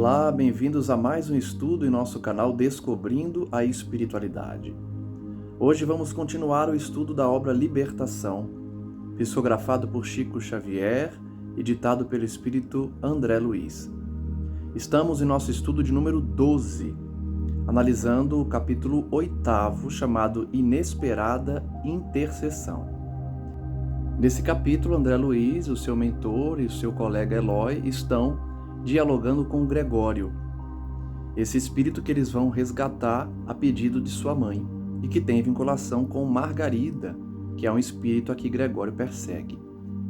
Olá, bem-vindos a mais um estudo em nosso canal Descobrindo a Espiritualidade. Hoje vamos continuar o estudo da obra Libertação, psicografado por Chico Xavier e ditado pelo espírito André Luiz. Estamos em nosso estudo de número 12, analisando o capítulo 8º, chamado Inesperada Intercessão. Nesse capítulo, André Luiz, o seu mentor e o seu colega Eloy estão dialogando com Gregório, esse espírito que eles vão resgatar a pedido de sua mãe e que tem vinculação com Margarida, que é um espírito a que Gregório persegue.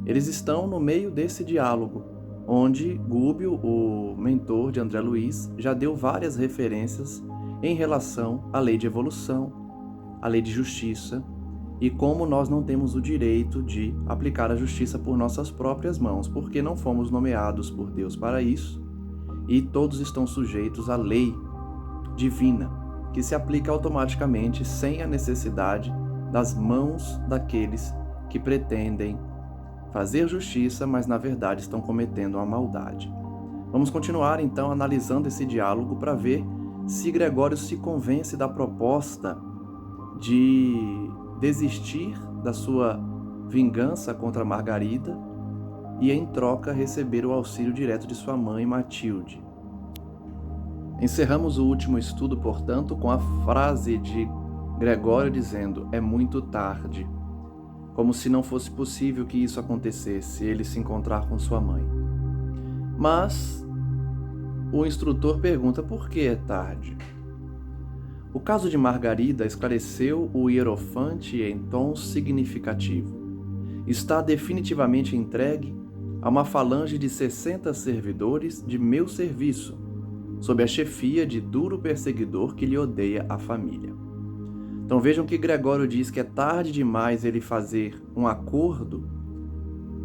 Eles estão no meio desse diálogo, onde Gúbio, o mentor de André Luiz, já deu várias referências em relação à lei de evolução, à lei de justiça, e como nós não temos o direito de aplicar a justiça por nossas próprias mãos, porque não fomos nomeados por Deus para isso, e todos estão sujeitos à lei divina, que se aplica automaticamente sem a necessidade das mãos daqueles que pretendem fazer justiça, mas na verdade estão cometendo uma maldade. Vamos continuar então analisando esse diálogo para ver se Gregório se convence da proposta de desistir da sua vingança contra Margarida e, em troca, receber o auxílio direto de sua mãe, Matilde. Encerramos o último estudo, portanto, com a frase de Gregório dizendo: "É muito tarde", como se não fosse possível que isso acontecesse, ele se encontrar com sua mãe. Mas o instrutor pergunta: por que é tarde? O caso de Margarida esclareceu o hierofante em tom significativo. Está definitivamente entregue a uma falange de 60 servidores de meu serviço, sob a chefia de duro perseguidor que lhe odeia a família. Então vejam que Gregório diz que é tarde demais ele fazer um acordo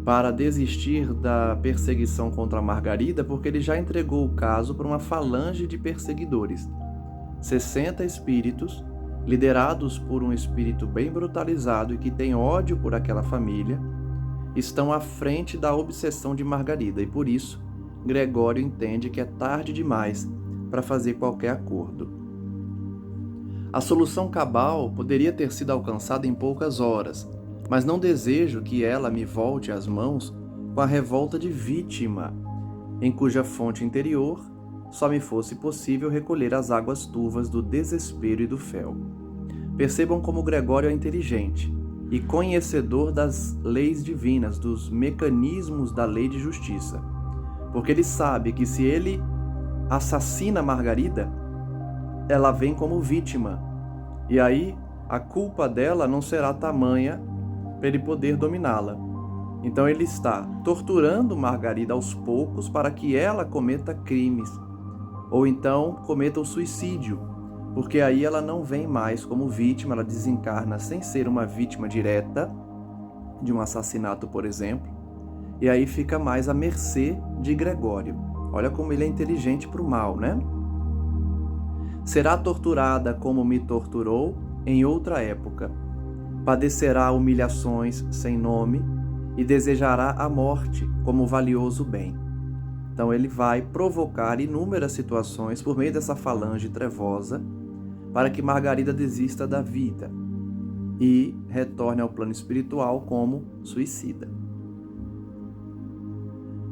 para desistir da perseguição contra Margarida, porque ele já entregou o caso para uma falange de perseguidores. 60 espíritos, liderados por um espírito bem brutalizado e que tem ódio por aquela família, estão à frente da obsessão de Margarida, e por isso Gregório entende que é tarde demais para fazer qualquer acordo. A solução cabal poderia ter sido alcançada em poucas horas, mas não desejo que ela me volte às mãos com a revolta de vítima, em cuja fonte interior só me fosse possível recolher as águas turvas do desespero e do fel. Percebam como Gregório é inteligente e conhecedor das leis divinas, dos mecanismos da lei de justiça, porque ele sabe que se ele assassina Margarida, ela vem como vítima, e aí a culpa dela não será tamanha para ele poder dominá-la. Então ele está torturando Margarida aos poucos para que ela cometa crimes, ou então cometa o suicídio, porque aí ela não vem mais como vítima, ela desencarna sem ser uma vítima direta de um assassinato, por exemplo, e aí fica mais à mercê de Gregório. Olha como ele é inteligente para o mal, né? Será torturada como me torturou em outra época, padecerá humilhações sem nome e desejará a morte como valioso bem. Então ele vai provocar inúmeras situações por meio dessa falange trevosa para que Margarida desista da vida e retorne ao plano espiritual como suicida.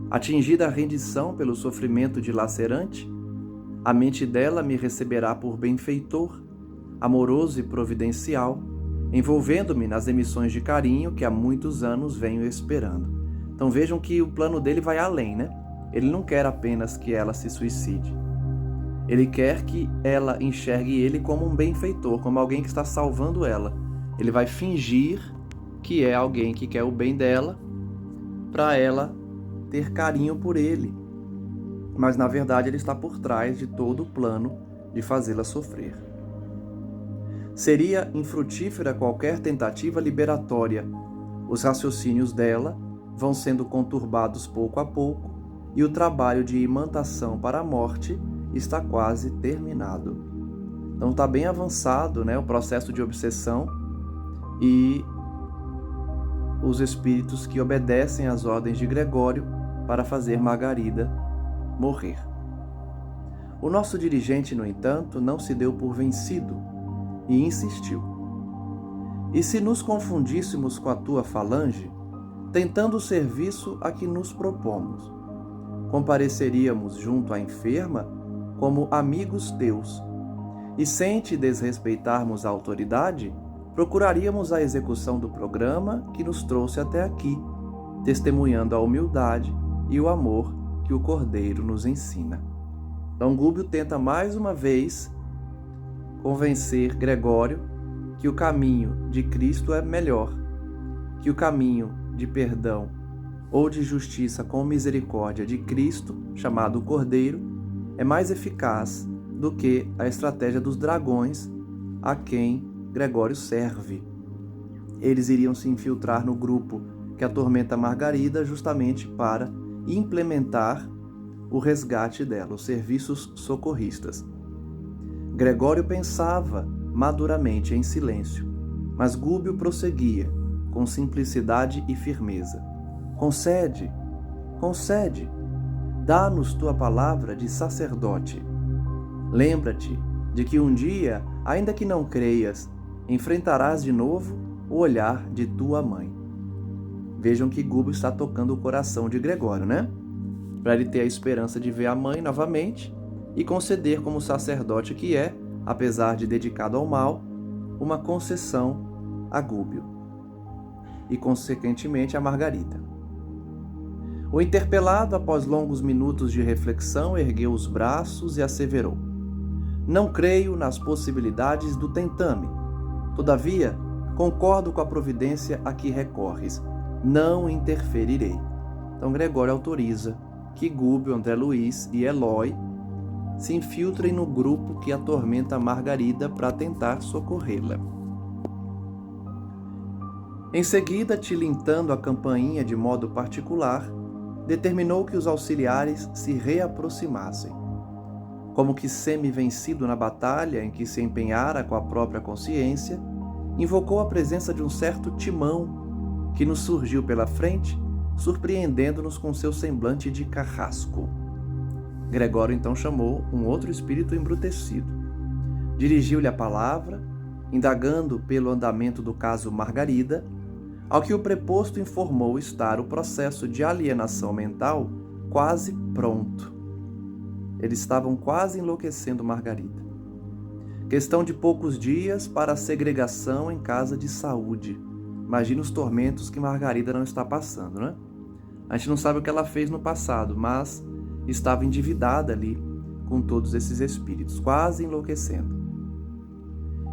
Atingida a rendição pelo sofrimento dilacerante, a mente dela me receberá por benfeitor, amoroso e providencial, envolvendo-me nas emissões de carinho que há muitos anos venho esperando. Então vejam que o plano dele vai além, né? Ele não quer apenas que ela se suicide. Ele quer que ela enxergue ele como um benfeitor, como alguém que está salvando ela. Ele vai fingir que é alguém que quer o bem dela, para ela ter carinho por ele. Mas, na verdade, ele está por trás de todo o plano de fazê-la sofrer. Seria infrutífera qualquer tentativa liberatória. Os raciocínios dela vão sendo conturbados pouco a pouco, e o trabalho de imantação para a morte está quase terminado. Então está bem avançado, né, o processo de obsessão, e os espíritos que obedecem às ordens de Gregório para fazer Margarida morrer. O nosso dirigente, no entanto, não se deu por vencido e insistiu. E se nos confundíssemos com a tua falange, tentando o serviço a que nos propomos, compareceríamos junto à enferma como amigos teus, e sem te desrespeitarmos a autoridade, procuraríamos a execução do programa que nos trouxe até aqui, testemunhando a humildade e o amor que o Cordeiro nos ensina. Então Gúbio tenta mais uma vez convencer Gregório que o caminho de Cristo é melhor, que o caminho de perdão ou de justiça com misericórdia de Cristo, chamado Cordeiro, é mais eficaz do que a estratégia dos dragões a quem Gregório serve. Eles iriam se infiltrar no grupo que atormenta Margarida justamente para implementar o resgate dela, os serviços socorristas. Gregório pensava maduramente em silêncio, mas Gúbio prosseguia com simplicidade e firmeza. Concede, concede, dá-nos tua palavra de sacerdote. Lembra-te de que um dia, ainda que não creias, enfrentarás de novo o olhar de tua mãe. Vejam que Gúbio está tocando o coração de Gregório, né? Para ele ter a esperança de ver a mãe novamente e conceder como sacerdote que é, apesar de dedicado ao mal, uma concessão a Gúbio e, consequentemente, a Margarida. O interpelado, após longos minutos de reflexão, ergueu os braços e asseverou: não creio nas possibilidades do tentame. Todavia, concordo com a providência a que recorres. Não interferirei. Então Gregório autoriza que Gúbio, André Luiz e Eloy se infiltrem no grupo que atormenta Margarida para tentar socorrê-la. Em seguida, tilintando a campainha de modo particular, determinou que os auxiliares se reaproximassem. Como que semi-vencido na batalha em que se empenhara com a própria consciência, invocou a presença de um certo Timão, que nos surgiu pela frente, surpreendendo-nos com seu semblante de carrasco. Gregório então chamou um outro espírito embrutecido. Dirigiu-lhe a palavra, indagando pelo andamento do caso Margarida, ao que o preposto informou estar o processo de alienação mental quase pronto. Eles estavam quase enlouquecendo Margarida. Questão de poucos dias para a segregação em casa de saúde. Imagina os tormentos que Margarida não está passando, né? A gente não sabe o que ela fez no passado, mas estava endividada ali com todos esses espíritos, quase enlouquecendo.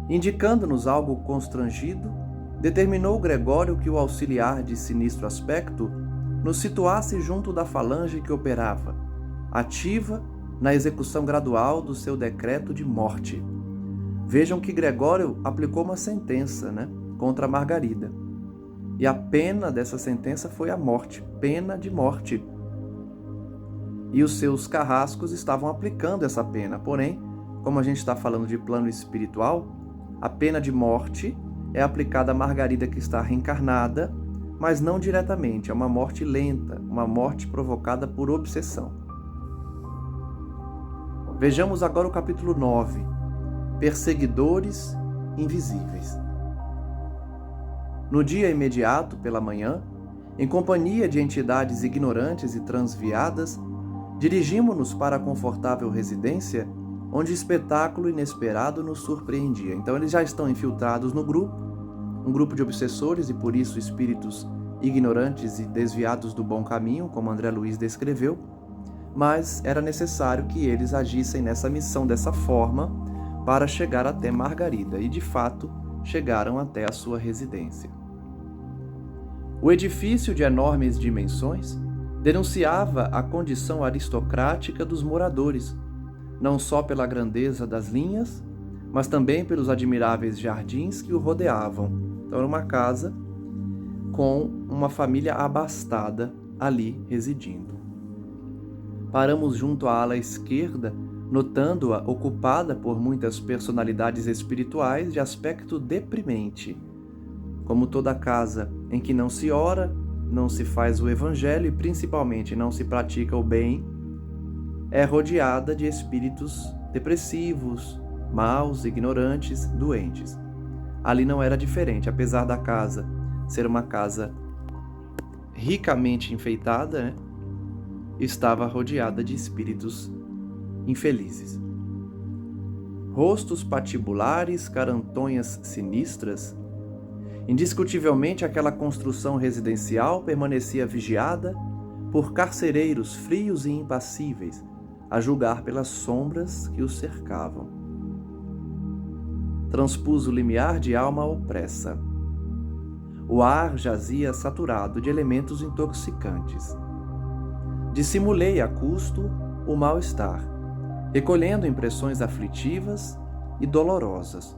Indicando-nos algo constrangido, determinou Gregório que o auxiliar de sinistro aspecto nos situasse junto da falange que operava, ativa na execução gradual do seu decreto de morte. Vejam que Gregório aplicou uma sentença, contra Margarida. E a pena dessa sentença foi a morte, pena de morte. E os seus carrascos estavam aplicando essa pena. Porém, como a gente está falando de plano espiritual, a pena de morte é aplicada à Margarida que está reencarnada, mas não diretamente, é uma morte lenta, uma morte provocada por obsessão. Vejamos agora o capítulo 9, Perseguidores Invisíveis. No dia imediato, pela manhã, em companhia de entidades ignorantes e transviadas, dirigimos-nos para a confortável residência, onde espetáculo inesperado nos surpreendia. Então eles já estão infiltrados no grupo, um grupo de obsessores e por isso espíritos ignorantes e desviados do bom caminho, como André Luiz descreveu, mas era necessário que eles agissem nessa missão dessa forma para chegar até Margarida, e de fato chegaram até a sua residência. O edifício de enormes dimensões denunciava a condição aristocrática dos moradores, não só pela grandeza das linhas, mas também pelos admiráveis jardins que o rodeavam. Então era uma casa com uma família abastada ali residindo. Paramos junto à ala esquerda, notando-a ocupada por muitas personalidades espirituais de aspecto deprimente. Como toda casa em que não se ora, não se faz o evangelho e principalmente não se pratica o bem, é rodeada de espíritos depressivos, maus, ignorantes, doentes. Ali não era diferente, apesar da casa ser uma casa ricamente enfeitada, né? Estava rodeada de espíritos infelizes. Rostos patibulares, carantonhas sinistras. Indiscutivelmente, aquela construção residencial permanecia vigiada por carcereiros frios e impassíveis, a julgar pelas sombras que os cercavam. Transpus o limiar de alma opressa. O ar jazia saturado de elementos intoxicantes. Dissimulei a custo o mal-estar, recolhendo impressões aflitivas e dolorosas.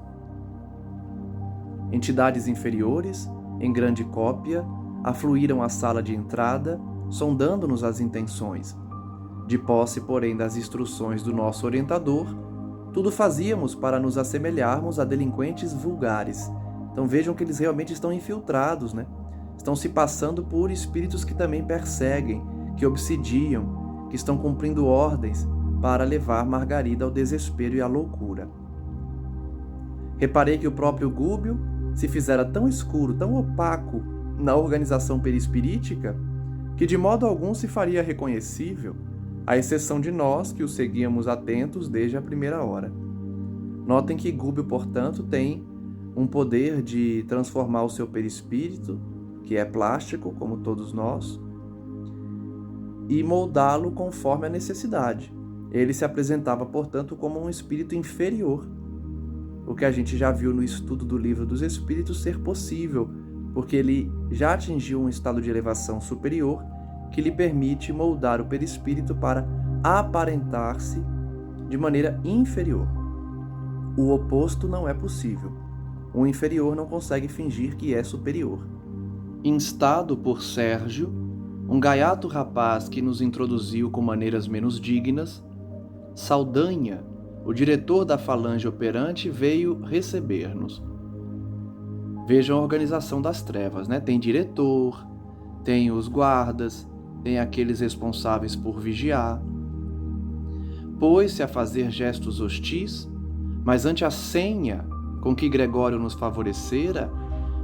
Entidades inferiores, em grande cópia, afluíram à sala de entrada, sondando-nos as intenções. De posse, porém, das instruções do nosso orientador, tudo fazíamos para nos assemelharmos a delinquentes vulgares. Então vejam que eles realmente estão infiltrados, né? Estão se passando por espíritos que também perseguem, que obsidiam, que estão cumprindo ordens para levar Margarida ao desespero e à loucura. Reparei que o próprio Gúbio se fizera tão escuro, tão opaco na organização perispirítica, que de modo algum se faria reconhecível, à exceção de nós que o seguíamos atentos desde a primeira hora. Notem que Gúbio, portanto, tem um poder de transformar o seu perispírito, que é plástico, como todos nós, e moldá-lo conforme a necessidade. Ele se apresentava, portanto, como um espírito inferior, o que a gente já viu no estudo do Livro dos Espíritos ser possível, porque ele já atingiu um estado de elevação superior que lhe permite moldar o perispírito para aparentar-se de maneira inferior. O oposto não é possível. O inferior não consegue fingir que é superior. Instado por Sérgio, um gaiato rapaz que nos introduziu com maneiras menos dignas, Saldanha, o diretor da falange operante, veio receber-nos. Vejam a organização das trevas, né? Tem diretor, tem os guardas, tem aqueles responsáveis por vigiar. Pôs-se a fazer gestos hostis, mas ante a senha com que Gregório nos favorecera,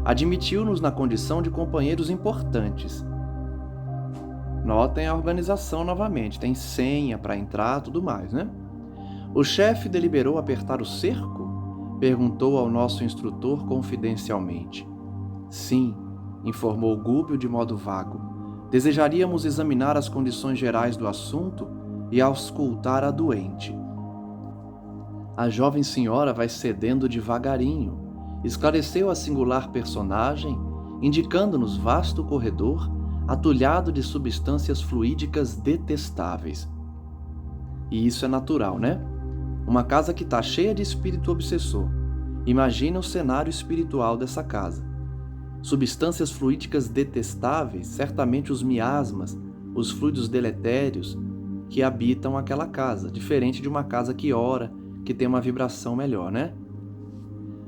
admitiu-nos na condição de companheiros importantes. Notem a organização novamente, tem senha para entrar, tudo mais, né? O chefe deliberou apertar o cerco? Perguntou ao nosso instrutor confidencialmente. Sim, informou Gúbio de modo vago. Desejaríamos examinar as condições gerais do assunto e auscultar a doente. A jovem senhora vai cedendo devagarinho, esclareceu a singular personagem, indicando-nos vasto corredor atulhado de substâncias fluídicas detestáveis. E isso é natural, né? Uma casa que está cheia de espírito obsessor. Imagina o cenário espiritual dessa casa. Substâncias fluídicas detestáveis, certamente os miasmas, os fluidos deletérios que habitam aquela casa, diferente de uma casa que ora, que tem uma vibração melhor, né?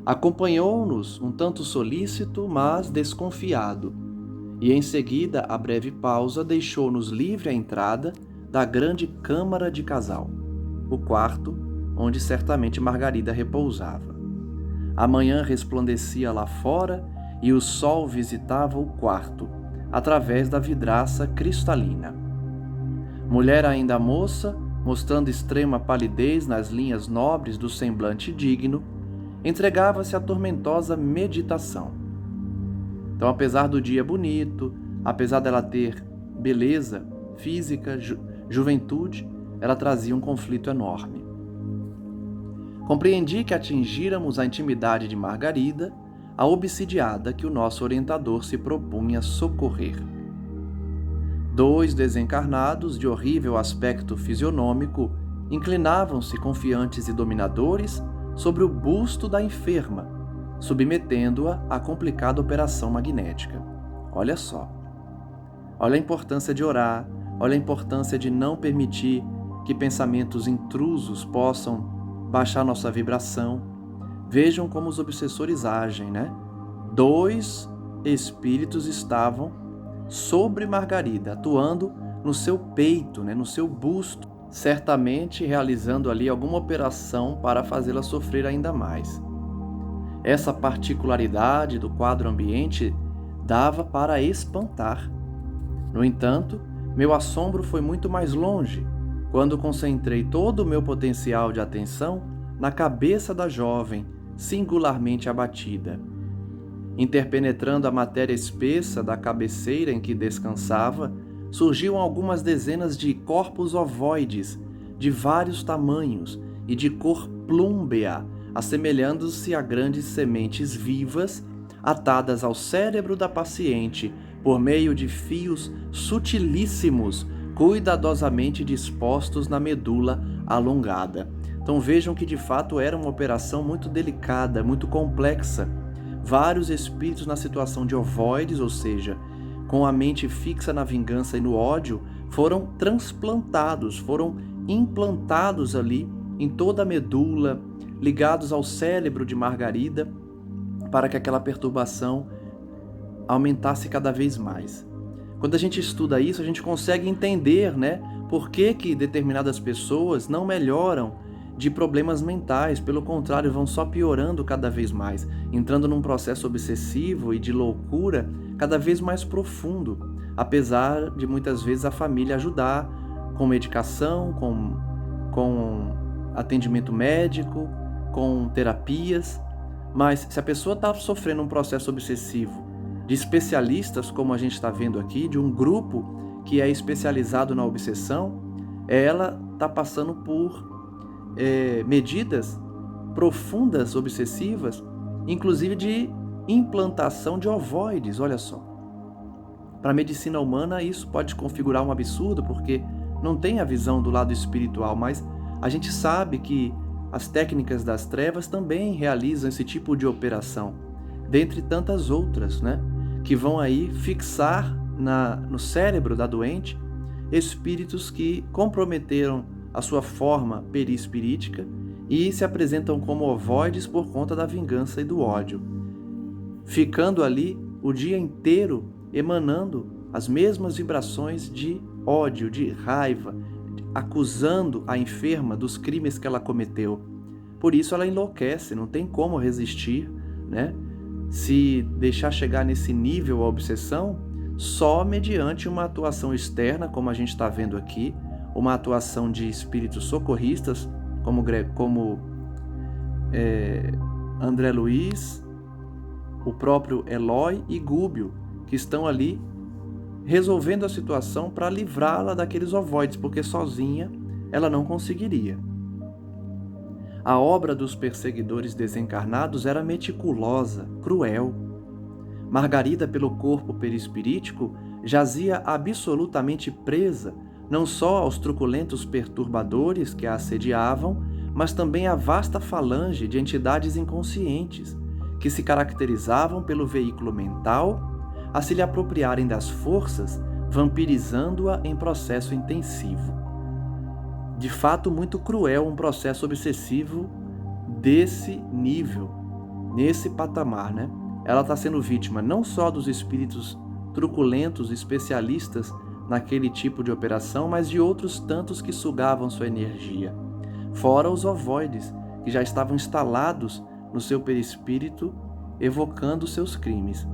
Acompanhou-nos um tanto solícito, mas desconfiado, e em seguida, a breve pausa, deixou-nos livre a entrada da grande câmara de casal, o quarto onde certamente Margarida repousava. A manhã resplandecia lá fora e o sol visitava o quarto, através da vidraça cristalina. Mulher ainda moça, mostrando extrema palidez nas linhas nobres do semblante digno, entregava-se à tormentosa meditação. Então, apesar do dia bonito, apesar dela ter beleza física, juventude, ela trazia um conflito enorme. Compreendi que atingíramos a intimidade de Margarida, a obsidiada que o nosso orientador se propunha socorrer. Dois desencarnados de horrível aspecto fisionômico inclinavam-se confiantes e dominadores sobre o busto da enferma, submetendo-a à complicada operação magnética. Olha só. Olha a importância de orar, olha a importância de não permitir que pensamentos intrusos possam baixar nossa vibração. Vejam como os obsessores agem, né? 2 espíritos estavam sobre Margarida, atuando no seu peito, né? No seu busto, certamente realizando ali alguma operação para fazê-la sofrer ainda mais. Essa particularidade do quadro ambiente dava para espantar. No entanto, meu assombro foi muito mais longe quando concentrei todo o meu potencial de atenção na cabeça da jovem, singularmente abatida. Interpenetrando a matéria espessa da cabeceira em que descansava, surgiam algumas dezenas de corpos ovoides, de vários tamanhos e de cor plúmbea, assemelhando-se a grandes sementes vivas, atadas ao cérebro da paciente por meio de fios sutilíssimos, cuidadosamente dispostos na medula alongada. Então vejam que de fato era uma operação muito delicada, muito complexa. Vários espíritos na situação de ovoides, ou seja, com a mente fixa na vingança e no ódio, foram transplantados, foram implantados ali em toda a medula, ligados ao cérebro de Margarida, para que aquela perturbação aumentasse cada vez mais. Quando a gente estuda isso, a gente consegue entender, por que determinadas pessoas não melhoram de problemas mentais, pelo contrário, vão só piorando cada vez mais, entrando num processo obsessivo e de loucura cada vez mais profundo, apesar de muitas vezes a família ajudar com medicação, com atendimento médico, com terapias. Mas se a pessoa está sofrendo um processo obsessivo de especialistas, como a gente está vendo aqui, de um grupo que é especializado na obsessão, ela está passando por medidas profundas obsessivas, inclusive de implantação de ovoides. Olha só, para a medicina humana isso pode configurar um absurdo, porque não tem a visão do lado espiritual, mas a gente sabe que as técnicas das trevas também realizam esse tipo de operação, dentre tantas outras, que vão aí fixar no cérebro da doente espíritos que comprometeram a sua forma perispirítica e se apresentam como ovoides por conta da vingança e do ódio, ficando ali o dia inteiro emanando as mesmas vibrações de ódio, de raiva, acusando a enferma dos crimes que ela cometeu. Por isso ela enlouquece, não tem como resistir, se deixar chegar nesse nível a obsessão, só mediante uma atuação externa, como a gente está vendo aqui, uma atuação de espíritos socorristas, como André Luiz, o próprio Eloy e Gúbio, que estão ali resolvendo a situação para livrá-la daqueles ovoides, porque sozinha ela não conseguiria. A obra dos perseguidores desencarnados era meticulosa, cruel. Margarida, pelo corpo perispirítico, jazia absolutamente presa, não só aos truculentos perturbadores que a assediavam, mas também à vasta falange de entidades inconscientes, que se caracterizavam pelo veículo mental, a se lhe apropriarem das forças, vampirizando-a em processo intensivo. De fato, muito cruel um processo obsessivo desse nível, nesse patamar, Ela está sendo vítima não só dos espíritos truculentos, especialistas naquele tipo de operação, mas de outros tantos que sugavam sua energia. Fora os ovoides, que já estavam instalados no seu perispírito, evocando seus crimes.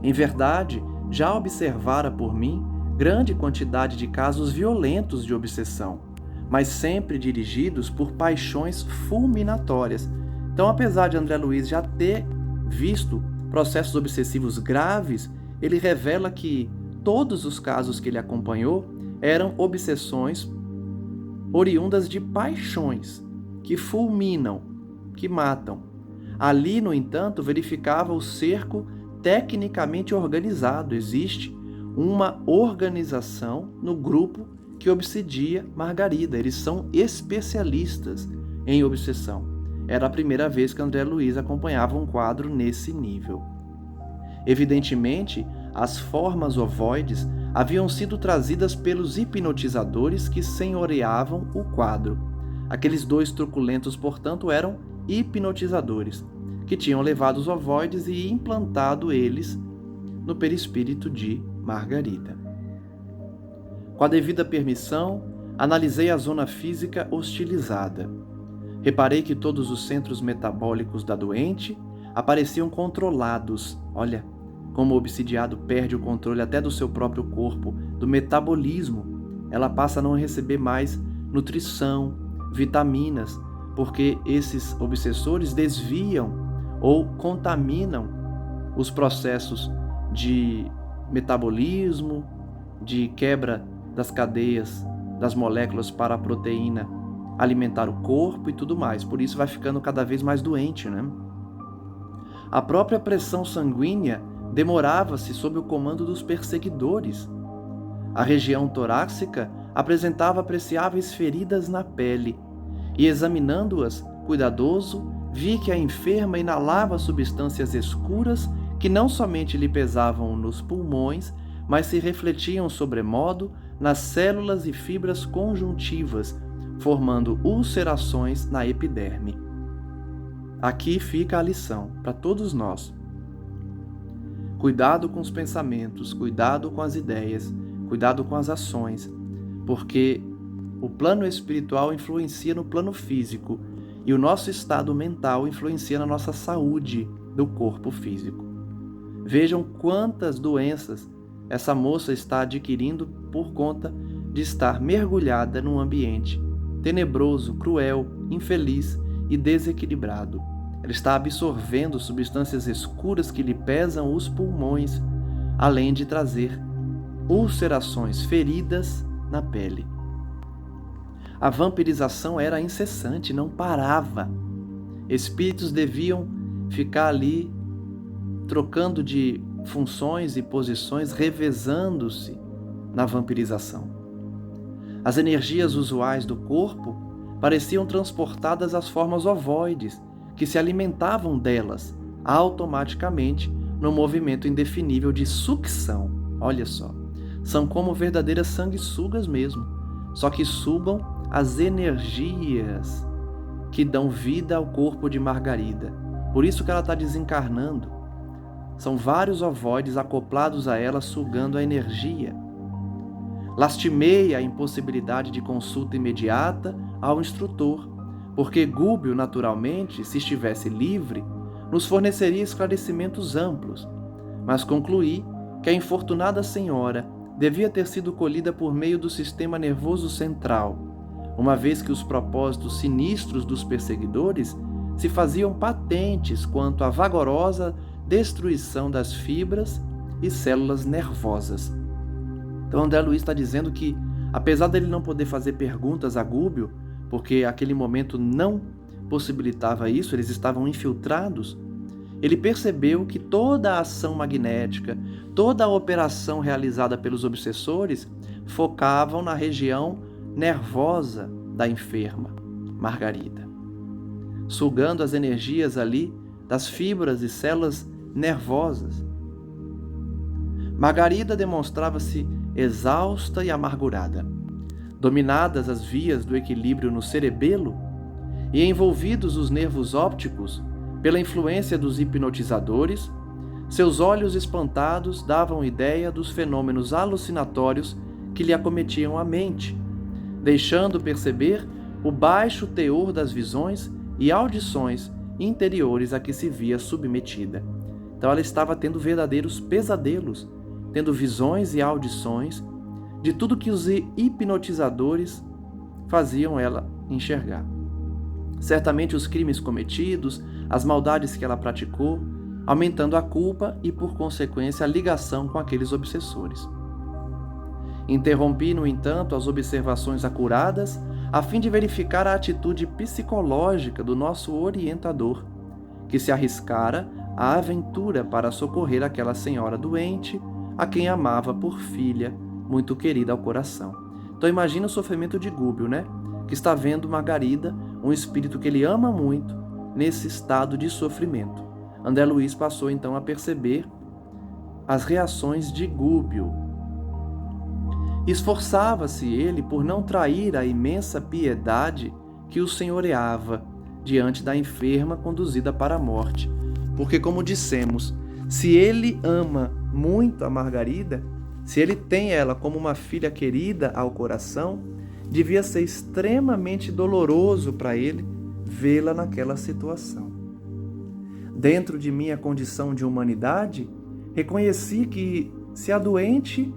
Em verdade, já observara por mim grande quantidade de casos violentos de obsessão, mas sempre dirigidos por paixões fulminatórias. Então, apesar de André Luiz já ter visto processos obsessivos graves, ele revela que todos os casos que ele acompanhou eram obsessões oriundas de paixões que fulminam, que matam. Ali, no entanto, verificava o cerco tecnicamente organizado. Existe uma organização no grupo que obsedia Margarida. Eles são especialistas em obsessão. Era a primeira vez que André Luiz acompanhava um quadro nesse nível. Evidentemente, as formas ovoides haviam sido trazidas pelos hipnotizadores que senhoreavam o quadro. Aqueles dois truculentos, portanto, eram hipnotizadores, que tinham levado os ovoides e implantado eles no perispírito de Margarida. Com a devida permissão, Analisei a zona física hostilizada. Reparei que todos os centros metabólicos da doente apareciam controlados. Olha, como o obsidiado perde o controle até do seu próprio corpo, do metabolismo. Ela passa a não receber mais nutrição, vitaminas, porque esses obsessores desviam ou contaminam os processos de metabolismo, de quebra das cadeias das moléculas para a proteína alimentar o corpo e tudo mais. Por isso vai ficando cada vez mais doente, né? A própria pressão sanguínea demorava-se sob o comando dos perseguidores. A região torácica apresentava apreciáveis feridas na pele, e examinando-as, cuidadoso, vi que a enferma inalava substâncias escuras que não somente lhe pesavam nos pulmões, mas se refletiam sobremodo nas células e fibras conjuntivas, formando ulcerações na epiderme. Aqui fica a lição para todos nós. Cuidado com os pensamentos, cuidado com as ideias, cuidado com as ações, porque o plano espiritual influencia no plano físico e o nosso estado mental influencia na nossa saúde do corpo físico. Vejam quantas doenças essa moça está adquirindo por conta de estar mergulhada num ambiente tenebroso, cruel, infeliz e desequilibrado. Ela está absorvendo substâncias escuras que lhe pesam os pulmões, além de trazer ulcerações, feridas na pele. A vampirização era incessante, não parava. Espíritos deviam ficar ali trocando de funções e posições, revezando-se na vampirização. As energias usuais do corpo pareciam transportadas às formas ovoides, que se alimentavam delas automaticamente no movimento indefinível de sucção. Olha só, são como verdadeiras sanguessugas mesmo, só que sugam as energias que dão vida ao corpo de Margarida. Por isso que ela está desencarnando. São vários ovoides acoplados a ela, sugando a energia. Lastimei a impossibilidade de consulta imediata ao instrutor, porque Gúbio, naturalmente, se estivesse livre, nos forneceria esclarecimentos amplos, mas concluí que a infortunada senhora devia ter sido colhida por meio do sistema nervoso central, uma vez que os propósitos sinistros dos perseguidores se faziam patentes quanto à vagarosa destruição das fibras e células nervosas. Então André Luiz está dizendo que, apesar dele não poder fazer perguntas a Gúbio, porque aquele momento não possibilitava isso, eles estavam infiltrados, ele percebeu que toda a ação magnética, toda a operação realizada pelos obsessores focavam na região nervosa da enferma, Margarida, sugando as energias ali das fibras e células nervosas. Margarida demonstrava-se exausta e amargurada, dominadas as vias do equilíbrio no cerebelo e envolvidos os nervos ópticos pela influência dos hipnotizadores, seus olhos espantados davam ideia dos fenômenos alucinatórios que lhe acometiam a mente, deixando perceber o baixo teor das visões e audições interiores a que se via submetida. Então ela estava tendo verdadeiros pesadelos, tendo visões e audições de tudo que os hipnotizadores faziam ela enxergar. Certamente os crimes cometidos, as maldades que ela praticou, aumentando a culpa e, por consequência, a ligação com aqueles obsessores. Interrompi, no entanto, as observações acuradas a fim de verificar a atitude psicológica do nosso orientador, que se arriscara à aventura para socorrer aquela senhora doente, a quem amava por filha, muito querida ao coração. Então imagina o sofrimento de Gúbio, né? Que está vendo Margarida, um espírito que ele ama muito, nesse estado de sofrimento. André Luiz passou então a perceber as reações de Gúbio. Esforçava-se ele por não trair a imensa piedade que o senhoreava diante da enferma conduzida para a morte. Porque, como dissemos, se ele ama muito a Margarida, se ele tem ela como uma filha querida ao coração, Devia ser extremamente doloroso para ele vê-la naquela situação. Dentro de minha condição de humanidade, reconheci que se a doente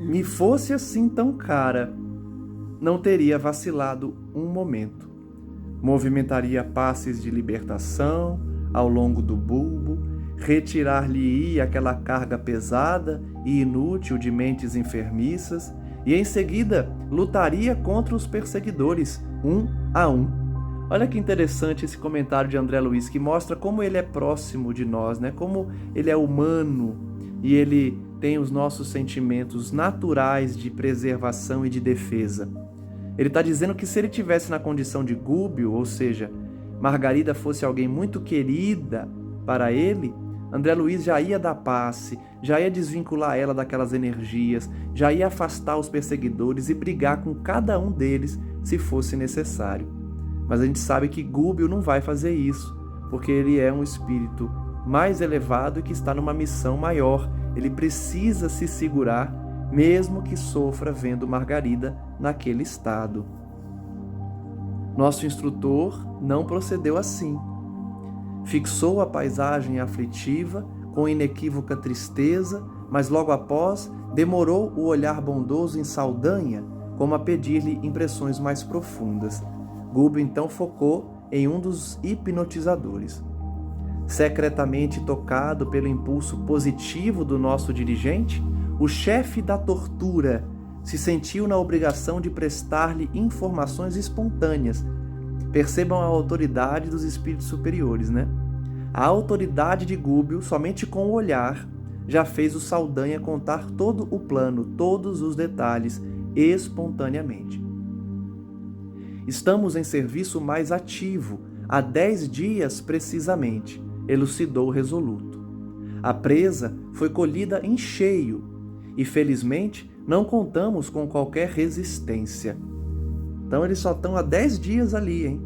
me fosse assim tão cara, não teria vacilado um momento. Movimentaria passes de libertação ao longo do bulbo, retirar-lhe-ia aquela carga pesada e inútil de mentes enfermiças e em seguida lutaria contra os perseguidores, um a um. Olha que interessante esse comentário de André Luiz, que mostra como ele é próximo de nós, né? Como ele é humano e ele tem os nossos sentimentos naturais de preservação e de defesa. Ele está dizendo que se ele tivesse na condição de Gúbio, ou seja, Margarida fosse alguém muito querida para ele, André Luiz já ia dar passe, já ia desvincular ela daquelas energias, já ia afastar os perseguidores e brigar com cada um deles se fosse necessário. Mas a gente sabe que Gúbio não vai fazer isso, porque ele é um espírito mais elevado e que está numa missão maior. Ele precisa se segurar, mesmo que sofra vendo Margarida naquele estado. Nosso instrutor não procedeu assim. Fixou a paisagem aflitiva com inequívoca tristeza, mas logo após demorou o olhar bondoso em Saldanha, como a pedir-lhe impressões mais profundas. Gúbio então focou em um dos hipnotizadores. Secretamente tocado pelo impulso positivo do nosso dirigente, o chefe da tortura se sentiu na obrigação de prestar-lhe informações espontâneas. Percebam a autoridade dos espíritos superiores, né? A autoridade de Gúbio, somente com o olhar, já fez o Saldanha contar todo o plano, todos os detalhes, espontaneamente. Estamos em serviço mais ativo, há 10 dias precisamente, elucidou resoluto. A presa foi colhida em cheio e, felizmente, não contamos com qualquer resistência. Então eles só estão há 10 dias ali, hein?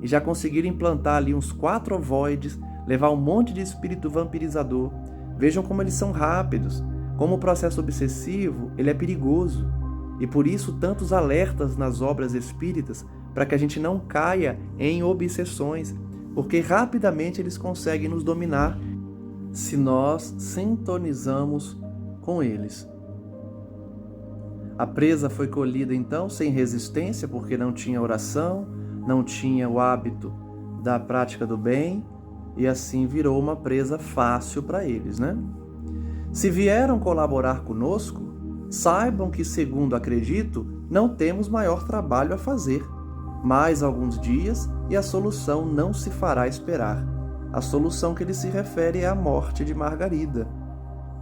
E já conseguiram implantar ali uns 4 ovoides, levar um monte de espírito vampirizador. Vejam como eles são rápidos, como o processo obsessivo ele é perigoso. E por isso tantos alertas nas obras espíritas para que a gente não caia em obsessões, porque rapidamente eles conseguem nos dominar se nós sintonizamos com eles. A presa foi colhida então sem resistência, porque não tinha oração, não tinha o hábito da prática do bem, e assim virou uma presa fácil para eles, né? Se vieram colaborar conosco, saibam que, segundo acredito, não temos maior trabalho a fazer. Mais alguns dias e a solução não se fará esperar. A solução que ele se refere é a morte de Margarida.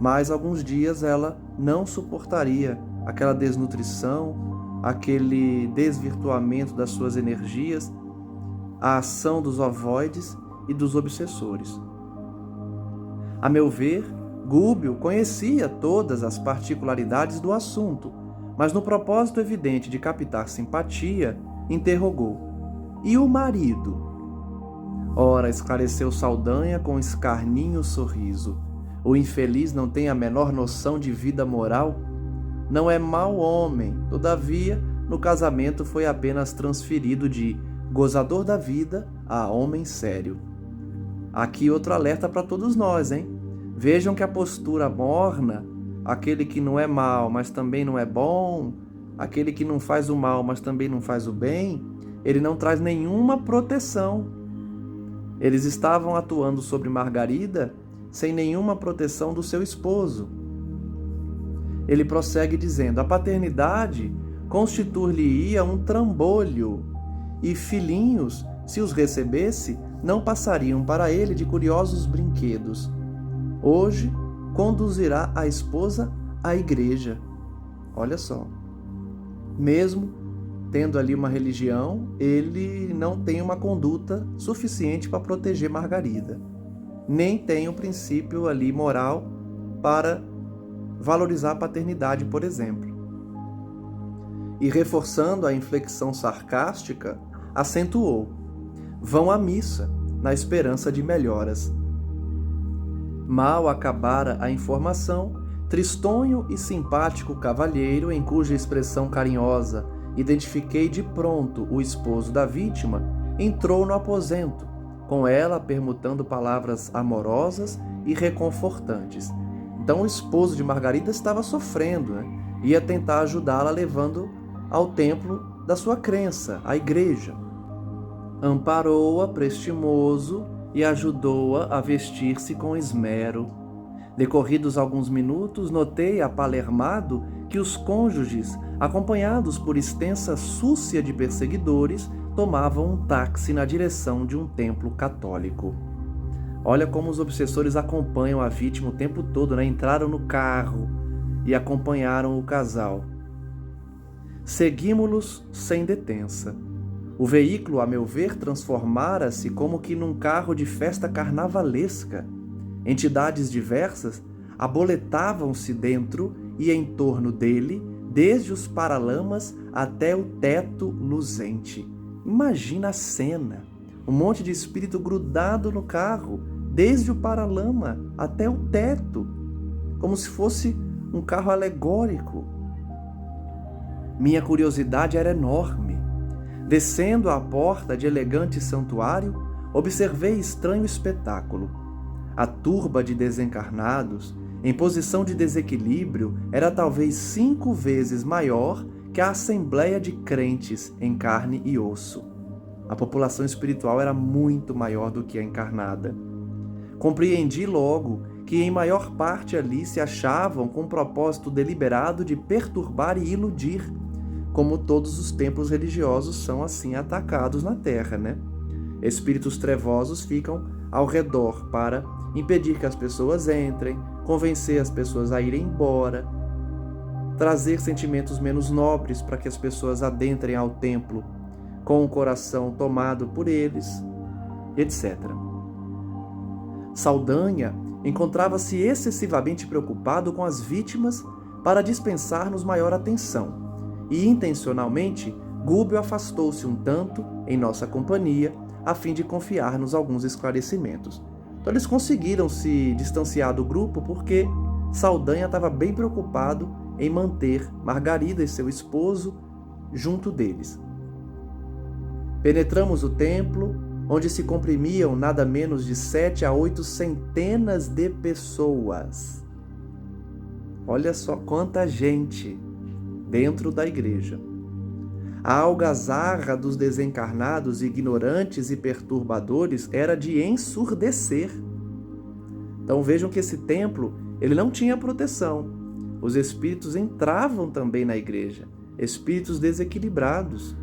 Mais alguns dias ela não suportaria aquela desnutrição, aquele desvirtuamento das suas energias, a ação dos ovoides e dos obsessores. A meu ver, Gúbio conhecia todas as particularidades do assunto, mas no propósito evidente de captar simpatia, interrogou: "E o marido?" Ora, esclareceu Saldanha com escarninho sorriso, "o infeliz não tem a menor noção de vida moral? Não é mau homem, todavia, no casamento foi apenas transferido de gozador da vida a homem sério." Aqui outro alerta para todos nós, hein? Vejam que a postura morna, aquele que não é mal, mas também não é bom, aquele que não faz o mal, mas também não faz o bem, ele não traz nenhuma proteção. Eles estavam atuando sobre Margarida sem nenhuma proteção do seu esposo. Ele prossegue dizendo: "A paternidade constituir-lhe-ia um trambolho, e filhinhos, se os recebesse, não passariam para ele de curiosos brinquedos. Hoje conduzirá a esposa à igreja." Olha só, mesmo tendo ali uma religião, ele não tem uma conduta suficiente para proteger Margarida, nem tem um princípio ali moral para valorizar a paternidade, por exemplo. E reforçando a inflexão sarcástica, acentuou: "Vão à missa, na esperança de melhoras." Mal acabara a informação, tristonho e simpático cavalheiro, em cuja expressão carinhosa identifiquei de pronto o esposo da vítima, entrou no aposento, com ela permutando palavras amorosas e reconfortantes. Então o esposo de Margarida estava sofrendo, né? Ia tentar ajudá-la levando ao templo da sua crença, a igreja. Amparou-a prestimoso e ajudou-a a vestir-se com esmero. Decorridos alguns minutos, notei apalermado que os cônjuges, acompanhados por extensa súcia de perseguidores, tomavam um táxi na direção de um templo católico. Olha como os obsessores acompanham a vítima o tempo todo, né? Entraram no carro e acompanharam o casal. Seguimos-los sem detença. O veículo, a meu ver, transformara-se como que num carro de festa carnavalesca. Entidades diversas aboletavam-se dentro e em torno dele, desde os paralamas até o teto luzente. Imagina a cena, um monte de espírito grudado no carro, desde o paralama até o teto, como se fosse um carro alegórico. Minha curiosidade era enorme. Descendo à porta de elegante santuário, observei estranho espetáculo. A turba de desencarnados, em posição de desequilíbrio, era talvez 5 vezes maior que a assembleia de crentes em carne e osso. A população espiritual era muito maior do que a encarnada. Compreendi logo que em maior parte ali se achavam com o propósito deliberado de perturbar e iludir, como todos os templos religiosos são assim atacados na Terra, né? Espíritos trevosos ficam ao redor para impedir que as pessoas entrem, convencer as pessoas a irem embora, trazer sentimentos menos nobres para que as pessoas adentrem ao templo com o coração tomado por eles, etc. Saldanha encontrava-se excessivamente preocupado com as vítimas para dispensar-nos maior atenção, e intencionalmente Gúbio afastou-se um tanto em nossa companhia a fim de confiar-nos alguns esclarecimentos. Então eles conseguiram se distanciar do grupo porque Saldanha estava bem preocupado em manter Margarida e seu esposo junto deles. Penetramos o templo, onde se comprimiam nada menos de 7 a 8 centenas de pessoas. Olha só quanta gente dentro da igreja. A algazarra dos desencarnados, ignorantes e perturbadores era de ensurdecer. Então vejam que esse templo ele não tinha proteção. Os espíritos entravam também na igreja, espíritos desequilibrados.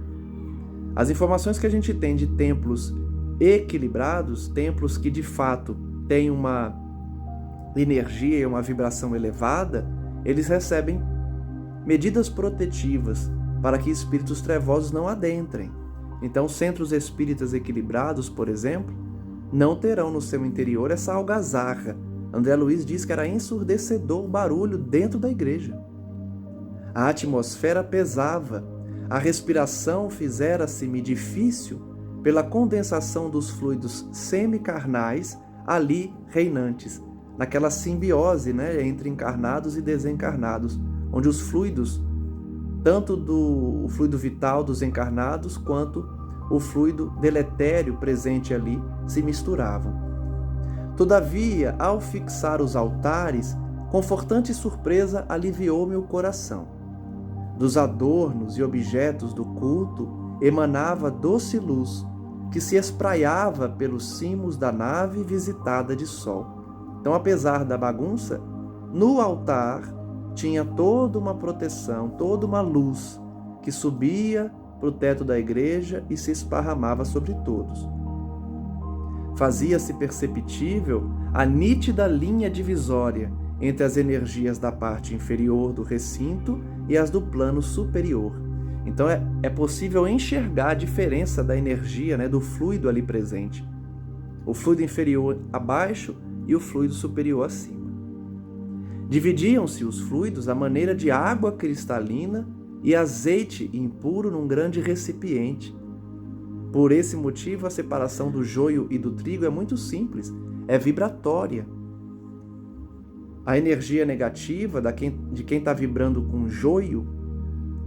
As informações que a gente tem de templos equilibrados, templos que de fato têm uma energia e uma vibração elevada, eles recebem medidas protetivas para que espíritos trevosos não adentrem. Então, centros espíritas equilibrados, por exemplo, não terão no seu interior essa algazarra. André Luiz diz que era ensurdecedor o barulho dentro da igreja. A atmosfera pesava, a respiração fizera-se-me difícil pela condensação dos fluidos semicarnais ali reinantes, naquela simbiose, né, entre encarnados e desencarnados, onde os fluidos, tanto o fluido vital dos encarnados quanto o fluido deletério presente ali, se misturavam. Todavia, ao fixar os altares, confortante surpresa aliviou-me o coração. Dos adornos e objetos do culto emanava doce luz, que se espraiava pelos cimos da nave visitada de sol. Então, apesar da bagunça, no altar tinha toda uma proteção, toda uma luz que subia para o teto da igreja e se esparramava sobre todos. Fazia-se perceptível a nítida linha divisória entre as energias da parte inferior do recinto e as do plano superior. Então é possível enxergar a diferença da energia, né, do fluido ali presente. O fluido inferior abaixo e o fluido superior acima. Dividiam-se os fluidos à maneira de água cristalina e azeite impuro num grande recipiente. Por esse motivo, a separação do joio e do trigo é muito simples, é vibratória. A energia negativa de quem está vibrando com joio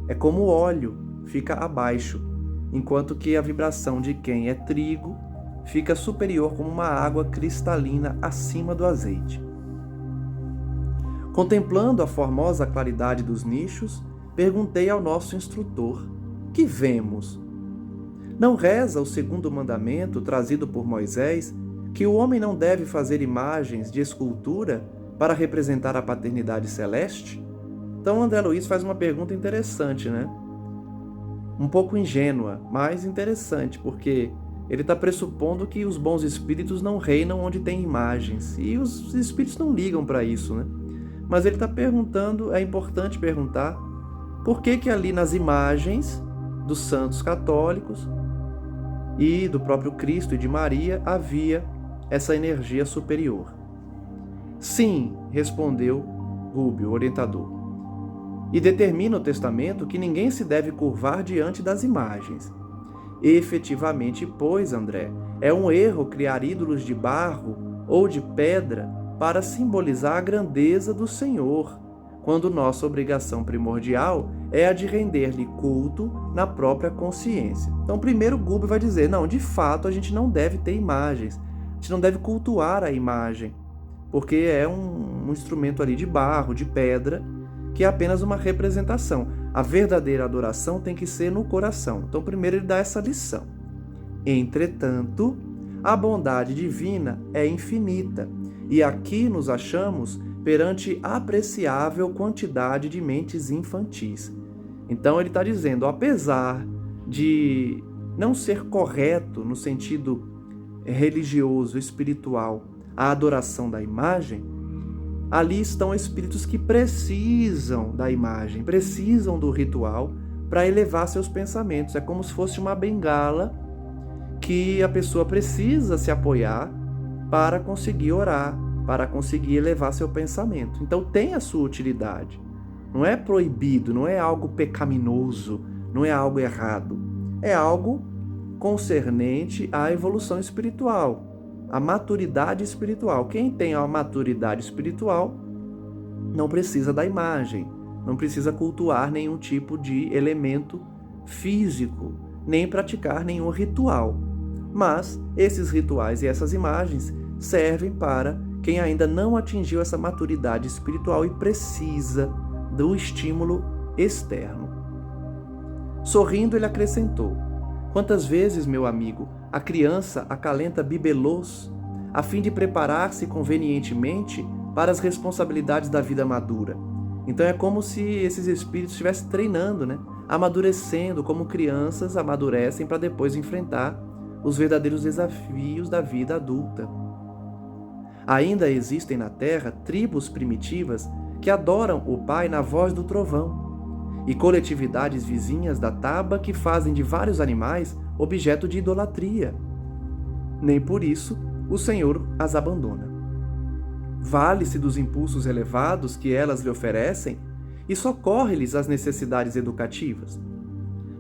é como óleo, fica abaixo, enquanto que a vibração de quem é trigo fica superior como uma água cristalina acima do azeite. Contemplando a formosa claridade dos nichos, perguntei ao nosso instrutor: que vemos? Não reza o segundo mandamento trazido por Moisés que o homem não deve fazer imagens de escultura para representar a paternidade celeste? Então André Luiz faz uma pergunta interessante, né? Um pouco ingênua, mas interessante, porque ele está pressupondo que os bons espíritos não reinam onde tem imagens, e os espíritos não ligam para isso, né? Mas ele está perguntando, é importante perguntar, por que ali nas imagens dos santos católicos e do próprio Cristo e de Maria havia essa energia superior? Sim, respondeu Rubio, o orientador. E determina o testamento que ninguém se deve curvar diante das imagens. Efetivamente, pois, André, é um erro criar ídolos de barro ou de pedra para simbolizar a grandeza do Senhor, quando nossa obrigação primordial é a de render-lhe culto na própria consciência. Então, primeiro Gubbio vai dizer, não, de fato a gente não deve ter imagens, a gente não deve cultuar a imagem, porque é um instrumento ali de barro, de pedra, que é apenas uma representação. A verdadeira adoração tem que ser no coração. Então, primeiro ele dá essa lição. Entretanto, a bondade divina é infinita, e aqui nos achamos perante apreciável quantidade de mentes infantis. Então, ele está dizendo, apesar de não ser correto no sentido religioso, espiritual, a adoração da imagem, ali estão espíritos que precisam da imagem, precisam do ritual para elevar seus pensamentos. É como se fosse uma bengala que a pessoa precisa se apoiar para conseguir orar, para conseguir elevar seu pensamento. Então tem a sua utilidade. Não é proibido, não é algo pecaminoso, não é algo errado. É algo concernente à evolução espiritual, à maturidade espiritual. Quem tem a maturidade espiritual não precisa da imagem, não precisa cultuar nenhum tipo de elemento físico, nem praticar nenhum ritual. Mas esses rituais e essas imagens servem para quem ainda não atingiu essa maturidade espiritual e precisa do estímulo externo. Sorrindo, ele acrescentou: quantas vezes, meu amigo, a criança acalenta bibelôs a fim de preparar-se convenientemente para as responsabilidades da vida madura. Então é como se esses espíritos estivessem treinando, né? Amadurecendo, como crianças amadurecem para depois enfrentar os verdadeiros desafios da vida adulta. Ainda existem na Terra tribos primitivas que adoram o Pai na voz do trovão, e coletividades vizinhas da taba que fazem de vários animais objeto de idolatria. Nem por isso o Senhor as abandona. Vale-se dos impulsos elevados que elas lhe oferecem e socorre-lhes as necessidades educativas.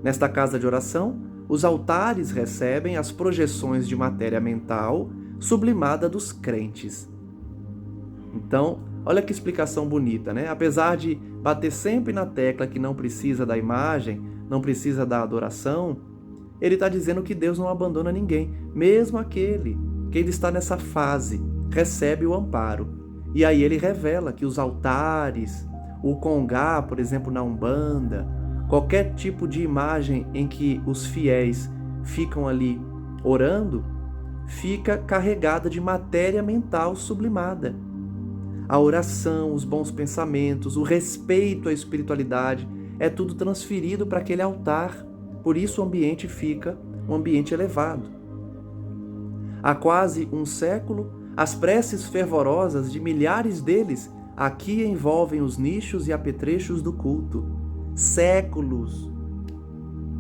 Nesta casa de oração, os altares recebem as projeções de matéria mental sublimada dos crentes. Então, olha que explicação bonita, né? Apesar de bater sempre na tecla que não precisa da imagem, não precisa da adoração, ele está dizendo que Deus não abandona ninguém, mesmo aquele que ele está nessa fase, recebe o amparo. E aí ele revela que os altares, o congá, por exemplo, na Umbanda, qualquer tipo de imagem em que os fiéis ficam ali orando, fica carregada de matéria mental sublimada. A oração, os bons pensamentos, o respeito à espiritualidade, é tudo transferido para aquele altar. Por isso o ambiente fica um ambiente elevado. Há quase um século, as preces fervorosas de milhares deles aqui envolvem os nichos e apetrechos do culto. Séculos,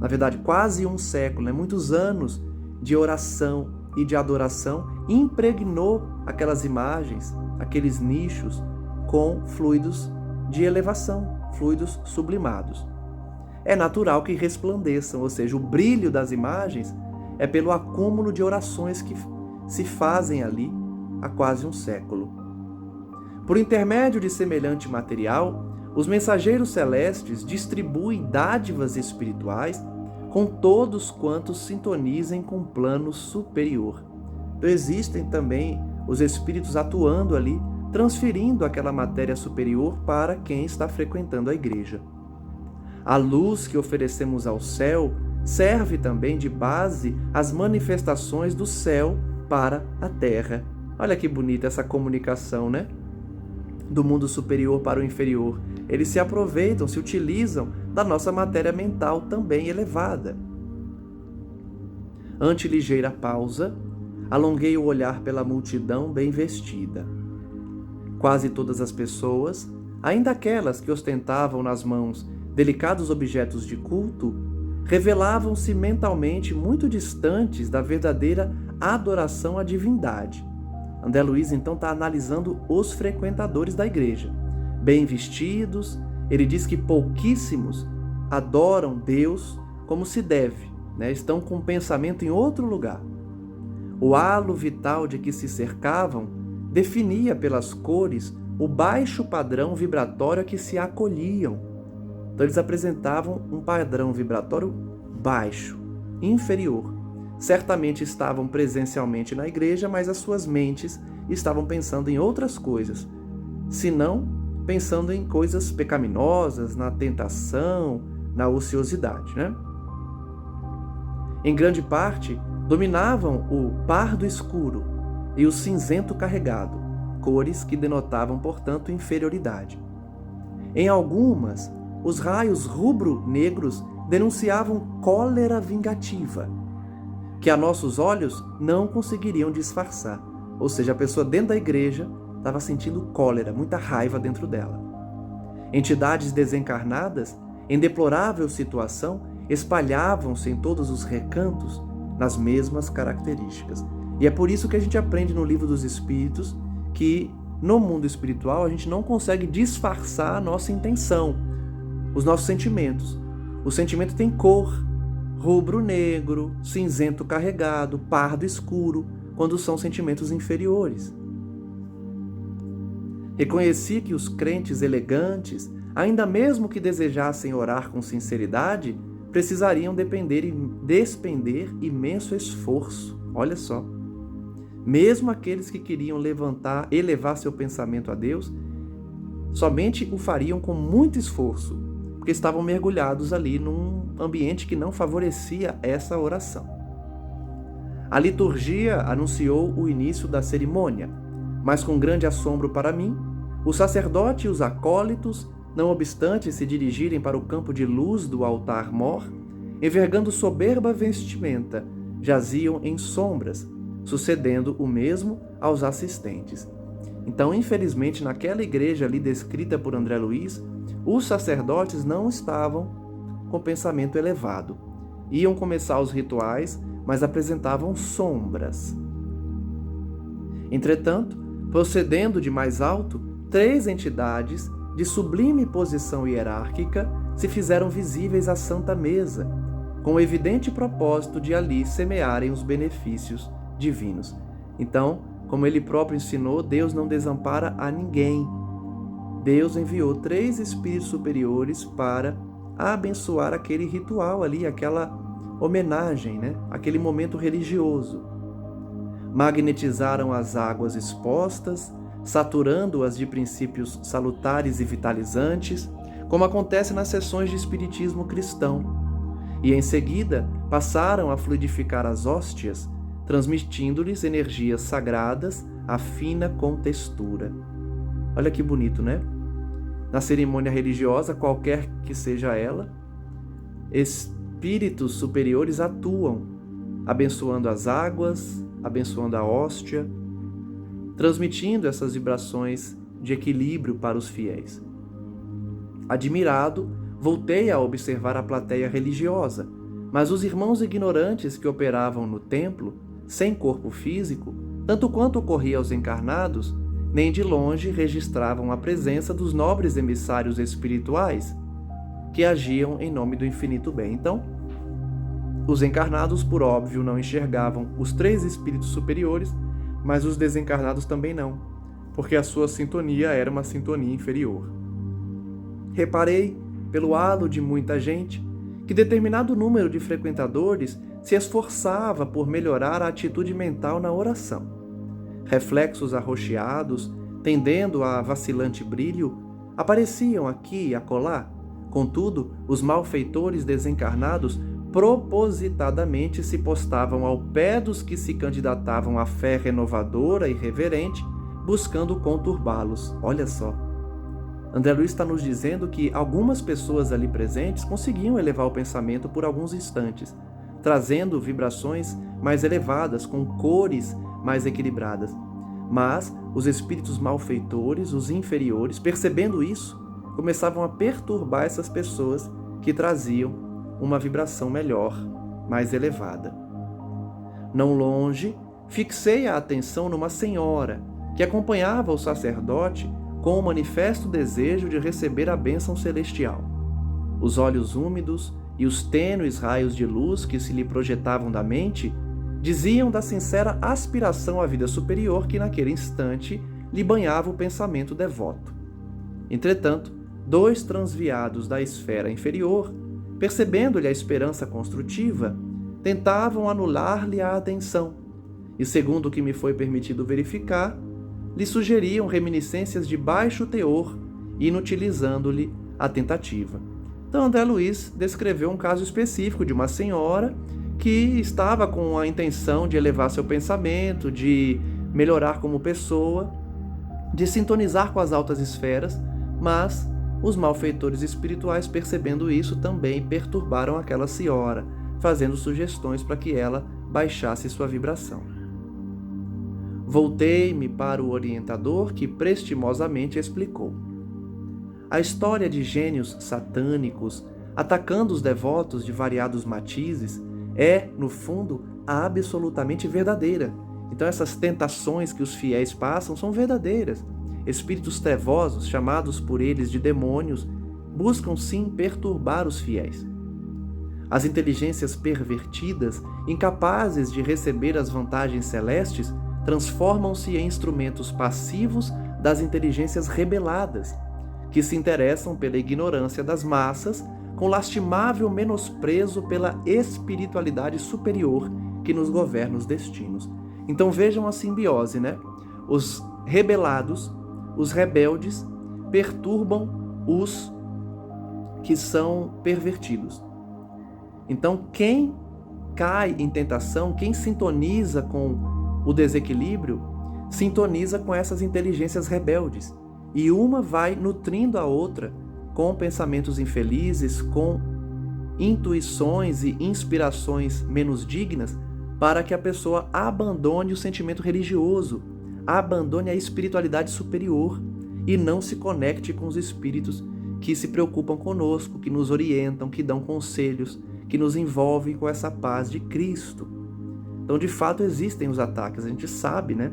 na verdade quase um século, né? Muitos anos de oração e de adoração impregnou aquelas imagens, aqueles nichos com fluidos de elevação, fluidos sublimados. É natural que resplandeçam, ou seja, o brilho das imagens é pelo acúmulo de orações que se fazem ali há quase um século. Por intermédio de semelhante material, os mensageiros celestes distribuem dádivas espirituais com todos quantos sintonizem com o plano superior. Então existem também os espíritos atuando ali, transferindo aquela matéria superior para quem está frequentando a igreja. A luz que oferecemos ao céu serve também de base às manifestações do céu para a terra. Olha que bonita essa comunicação, né? Do mundo superior para o inferior. Eles se aproveitam, se utilizam da nossa matéria mental também elevada. Ante ligeira pausa, alonguei o olhar pela multidão bem vestida. Quase todas as pessoas, ainda aquelas que ostentavam nas mãos delicados objetos de culto, revelavam-se mentalmente muito distantes da verdadeira adoração à divindade. André Luiz então está analisando os frequentadores da igreja. Bem vestidos, ele diz que pouquíssimos adoram Deus como se deve, né? Estão com o pensamento em outro lugar. O halo vital de que se cercavam definia pelas cores o baixo padrão vibratório a que se acolhiam. Então eles apresentavam um padrão vibratório baixo, inferior. Certamente estavam presencialmente na igreja, mas as suas mentes estavam pensando em outras coisas, se não pensando em coisas pecaminosas, na tentação, na ociosidade, né? Em grande parte, dominavam o pardo escuro e o cinzento carregado, cores que denotavam, portanto, inferioridade. Em algumas, os raios rubro-negros denunciavam cólera vingativa, que a nossos olhos não conseguiriam disfarçar. Ou seja, a pessoa dentro da igreja estava sentindo cólera, muita raiva dentro dela. Entidades desencarnadas, em deplorável situação, espalhavam-se em todos os recantos nas mesmas características. E é por isso que a gente aprende no Livro dos Espíritos que no mundo espiritual a gente não consegue disfarçar a nossa intenção, os nossos sentimentos. O sentimento tem cor, rubro-negro, cinzento carregado, pardo escuro, quando são sentimentos inferiores. Reconheci que os crentes elegantes, ainda mesmo que desejassem orar com sinceridade, precisariam despender imenso esforço. Olha só. Mesmo aqueles que queriam elevar seu pensamento a Deus, somente o fariam com muito esforço, porque estavam mergulhados ali num ambiente que não favorecia essa oração. A liturgia anunciou o início da cerimônia, mas com grande assombro para mim, o sacerdote e os acólitos, não obstante se dirigirem para o campo de luz do altar-mor, envergando soberba vestimenta, jaziam em sombras, sucedendo o mesmo aos assistentes. Então, infelizmente, naquela igreja ali descrita por André Luiz, os sacerdotes não estavam com pensamento elevado. Iam começar os rituais, mas apresentavam sombras. Entretanto, procedendo de mais alto, 3 entidades de sublime posição hierárquica se fizeram visíveis à Santa Mesa, com o evidente propósito de ali semearem os benefícios divinos. Então, como ele próprio ensinou, Deus não desampara a ninguém. Deus enviou 3 espíritos superiores para abençoar aquele ritual ali, aquela homenagem, né? Aquele momento religioso. Magnetizaram as águas expostas, saturando-as de princípios salutares e vitalizantes, como acontece nas sessões de espiritismo cristão. E em seguida passaram a fluidificar as hóstias, transmitindo-lhes energias sagradas a fina contextura. Olha que bonito, né? Na cerimônia religiosa, qualquer que seja ela, espíritos superiores atuam, abençoando as águas, abençoando a hóstia, transmitindo essas vibrações de equilíbrio para os fiéis. Admirado, voltei a observar a plateia religiosa, mas os irmãos ignorantes que operavam no templo, sem corpo físico, tanto quanto ocorria aos encarnados, nem de longe registravam a presença dos nobres emissários espirituais que agiam em nome do infinito bem. Então, os encarnados, por óbvio, não enxergavam os 3 espíritos superiores, mas os desencarnados também não, porque a sua sintonia era uma sintonia inferior. Reparei, pelo halo de muita gente, que determinado número de frequentadores se esforçava por melhorar a atitude mental na oração. Reflexos arroxeados, tendendo a vacilante brilho, apareciam aqui e acolá. Contudo, os malfeitores desencarnados propositadamente se postavam ao pé dos que se candidatavam à fé renovadora e reverente, buscando conturbá-los. Olha só. André Luiz está nos dizendo que algumas pessoas ali presentes conseguiam elevar o pensamento por alguns instantes, trazendo vibrações mais elevadas, com cores mais equilibradas. Mas os espíritos malfeitores, os inferiores, percebendo isso, começavam a perturbar essas pessoas que traziam uma vibração melhor, mais elevada. Não longe, fixei a atenção numa senhora que acompanhava o sacerdote com o manifesto desejo de receber a bênção celestial. Os olhos úmidos e os tênues raios de luz que se lhe projetavam da mente diziam da sincera aspiração à vida superior que naquele instante lhe banhava o pensamento devoto. Entretanto, 2 transviados da esfera inferior, percebendo-lhe a esperança construtiva, tentavam anular-lhe a atenção, e segundo o que me foi permitido verificar, lhe sugeriam reminiscências de baixo teor, inutilizando-lhe a tentativa. Então André Luiz descreveu um caso específico de uma senhora que estava com a intenção de elevar seu pensamento, de melhorar como pessoa, de sintonizar com as altas esferas, mas os malfeitores espirituais, percebendo isso, também perturbaram aquela senhora, fazendo sugestões para que ela baixasse sua vibração. Voltei-me para o orientador, que prestimosamente explicou. A história de gênios satânicos atacando os devotos de variados matizes é, no fundo, absolutamente verdadeira. Então essas tentações que os fiéis passam são verdadeiras. Espíritos trevosos, chamados por eles de demônios, buscam sim perturbar os fiéis. As inteligências pervertidas, incapazes de receber as vantagens celestes, transformam-se em instrumentos passivos das inteligências rebeladas, que se interessam pela ignorância das massas, com lastimável menosprezo pela espiritualidade superior que nos governa os destinos. Então vejam a simbiose, né? Os rebelados, os rebeldes, perturbam os que são pervertidos. Então quem cai em tentação, quem sintoniza com o desequilíbrio, sintoniza com essas inteligências rebeldes. E uma vai nutrindo a outra com pensamentos infelizes, com intuições e inspirações menos dignas, para que a pessoa abandone o sentimento religioso, abandone a espiritualidade superior e não se conecte com os espíritos que se preocupam conosco, que nos orientam, que dão conselhos, que nos envolvem com essa paz de Cristo. Então, de fato, existem os ataques, a gente sabe, né?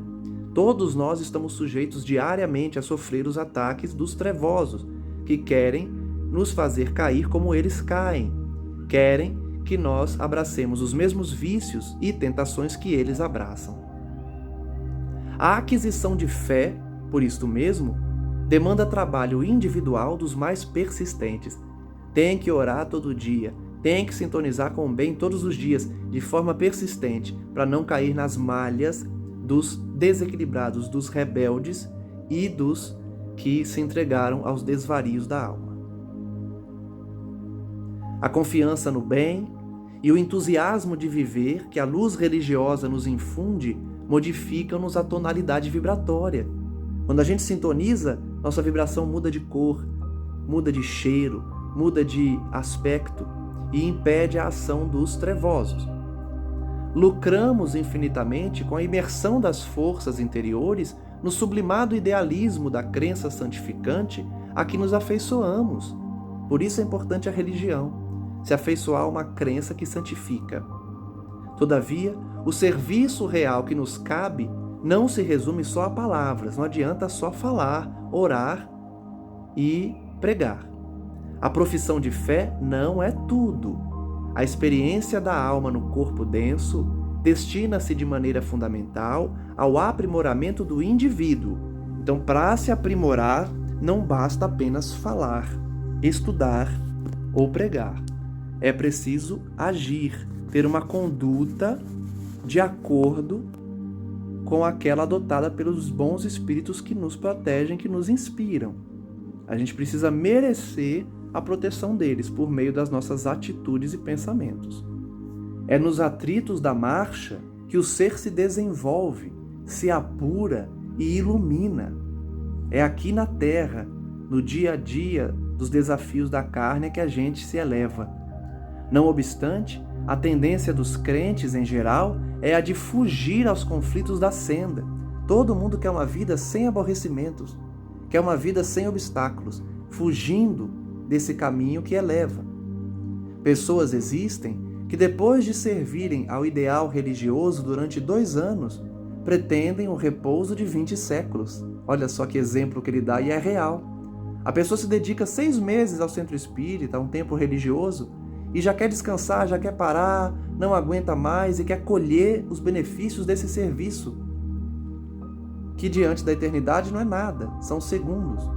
Todos nós estamos sujeitos diariamente a sofrer os ataques dos trevosos, que querem nos fazer cair como eles caem, querem que nós abracemos os mesmos vícios e tentações que eles abraçam. A aquisição de fé, por isto mesmo, demanda trabalho individual dos mais persistentes. Tem que orar todo dia, tem que sintonizar com o bem todos os dias, de forma persistente, para não cair nas malhas dos desequilibrados, dos rebeldes e dos que se entregaram aos desvarios da alma. A confiança no bem e o entusiasmo de viver que a luz religiosa nos infunde modificam-nos a tonalidade vibratória. Quando a gente sintoniza, nossa vibração muda de cor, muda de cheiro, muda de aspecto e impede a ação dos trevosos. Lucramos infinitamente com a imersão das forças interiores no sublimado idealismo da crença santificante a que nos afeiçoamos. Por isso é importante a religião, se afeiçoar a uma crença que santifica. Todavia, o serviço real que nos cabe não se resume só a palavras, não adianta só falar, orar e pregar. A profissão de fé não é tudo. A experiência da alma no corpo denso destina-se de maneira fundamental ao aprimoramento do indivíduo. Então, para se aprimorar, não basta apenas falar. estudar ou pregar. É preciso agir, ter uma conduta de acordo com aquela adotada pelos bons espíritos que nos protegem, que nos inspiram. A gente precisa merecer a proteção deles por meio das nossas atitudes e pensamentos. É nos atritos da marcha que o ser se desenvolve, se apura e ilumina. É aqui na Terra, no dia a dia dos desafios da carne, que a gente se eleva. Não obstante, a tendência dos crentes em geral é a de fugir aos conflitos da senda. Todo mundo quer uma vida sem aborrecimentos, quer uma vida sem obstáculos, fugindo desse caminho que eleva. Pessoas existem que, depois de servirem ao ideal religioso durante 2 anos, pretendem o repouso de 20 séculos. Olha só que exemplo que ele dá, e é real. A pessoa se dedica 6 meses ao centro espírita, a um tempo religioso, e já quer descansar, já quer parar, não aguenta mais e quer colher os benefícios desse serviço, que diante da eternidade não é nada, são segundos.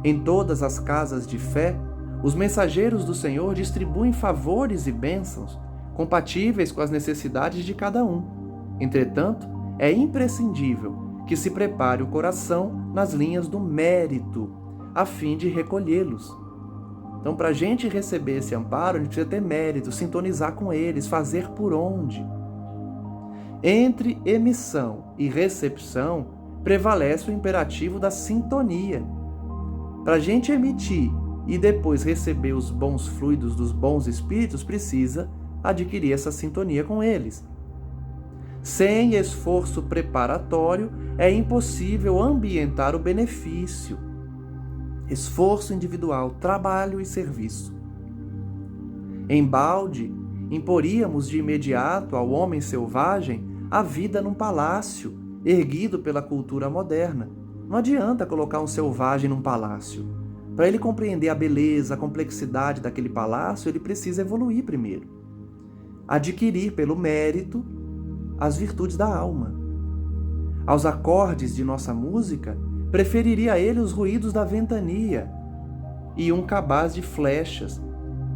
Em todas as casas de fé, os mensageiros do Senhor distribuem favores e bênçãos compatíveis com as necessidades de cada um. Entretanto, é imprescindível que se prepare o coração nas linhas do mérito, a fim de recolhê-los. Então, para a gente receber esse amparo, a gente precisa ter mérito, sintonizar com eles, fazer por onde. Entre emissão e recepção, prevalece o imperativo da sintonia. Para a gente emitir e depois receber os bons fluidos dos bons espíritos, precisa adquirir essa sintonia com eles. Sem esforço preparatório, é impossível ambientar o benefício. Esforço individual, trabalho e serviço. Embalde, imporíamos de imediato ao homem selvagem a vida num palácio, erguido pela cultura moderna. Não adianta colocar um selvagem num palácio. Para ele compreender a beleza, a complexidade daquele palácio, ele precisa evoluir primeiro. Adquirir pelo mérito as virtudes da alma. Aos acordes de nossa música, preferiria a ele os ruídos da ventania e um cabaz de flechas.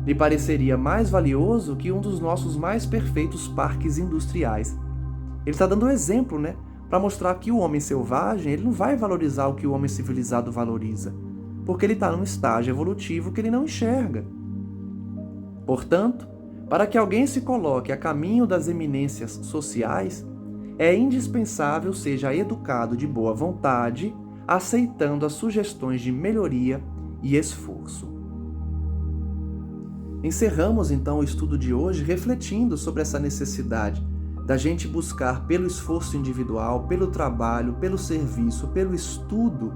Lhe pareceria mais valioso que um dos nossos mais perfeitos parques industriais. Ele está dando um exemplo, né? Para mostrar que o homem selvagem, ele não vai valorizar o que o homem civilizado valoriza, porque ele está num estágio evolutivo que ele não enxerga. Portanto, para que alguém se coloque a caminho das eminências sociais, é indispensável seja educado de boa vontade, aceitando as sugestões de melhoria e esforço. Encerramos então o estudo de hoje refletindo sobre essa necessidade da gente buscar pelo esforço individual, pelo trabalho, pelo serviço, pelo estudo,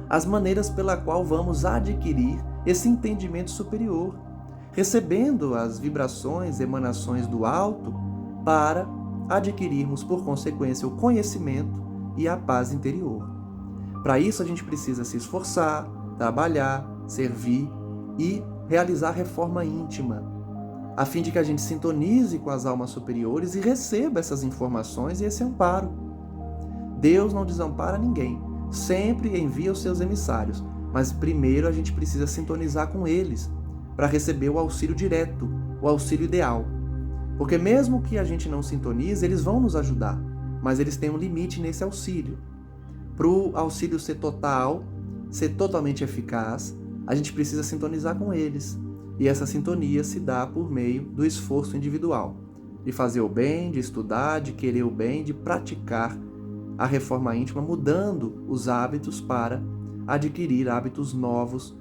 as maneiras pela qual vamos adquirir esse entendimento superior, recebendo as vibrações, emanações do alto para adquirirmos, por consequência, o conhecimento e a paz interior. Para isso, a gente precisa se esforçar, trabalhar, servir e realizar reforma íntima, a fim de que a gente sintonize com as almas superiores e receba essas informações e esse amparo. Deus não desampara ninguém, sempre envia os seus emissários, mas primeiro a gente precisa sintonizar com eles para receber o auxílio direto, o auxílio ideal. Porque mesmo que a gente não sintonize, eles vão nos ajudar, mas eles têm um limite nesse auxílio. Para o auxílio ser total, ser totalmente eficaz, a gente precisa sintonizar com eles. E essa sintonia se dá por meio do esforço individual, de fazer o bem, de estudar, de querer o bem, de praticar a reforma íntima, mudando os hábitos para adquirir hábitos novos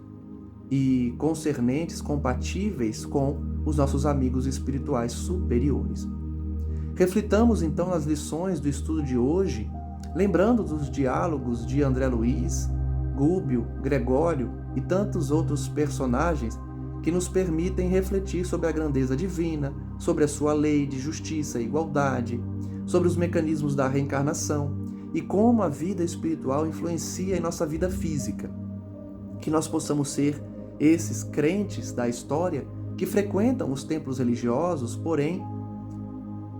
e concernentes, compatíveis com os nossos amigos espirituais superiores. Reflitamos então nas lições do estudo de hoje, lembrando dos diálogos de André Luiz, Gúbio, Gregório e tantos outros personagens que nos permitem refletir sobre a grandeza divina, sobre a sua lei de justiça e igualdade, sobre os mecanismos da reencarnação e como a vida espiritual influencia em nossa vida física. Que nós possamos ser esses crentes da história que frequentam os templos religiosos, porém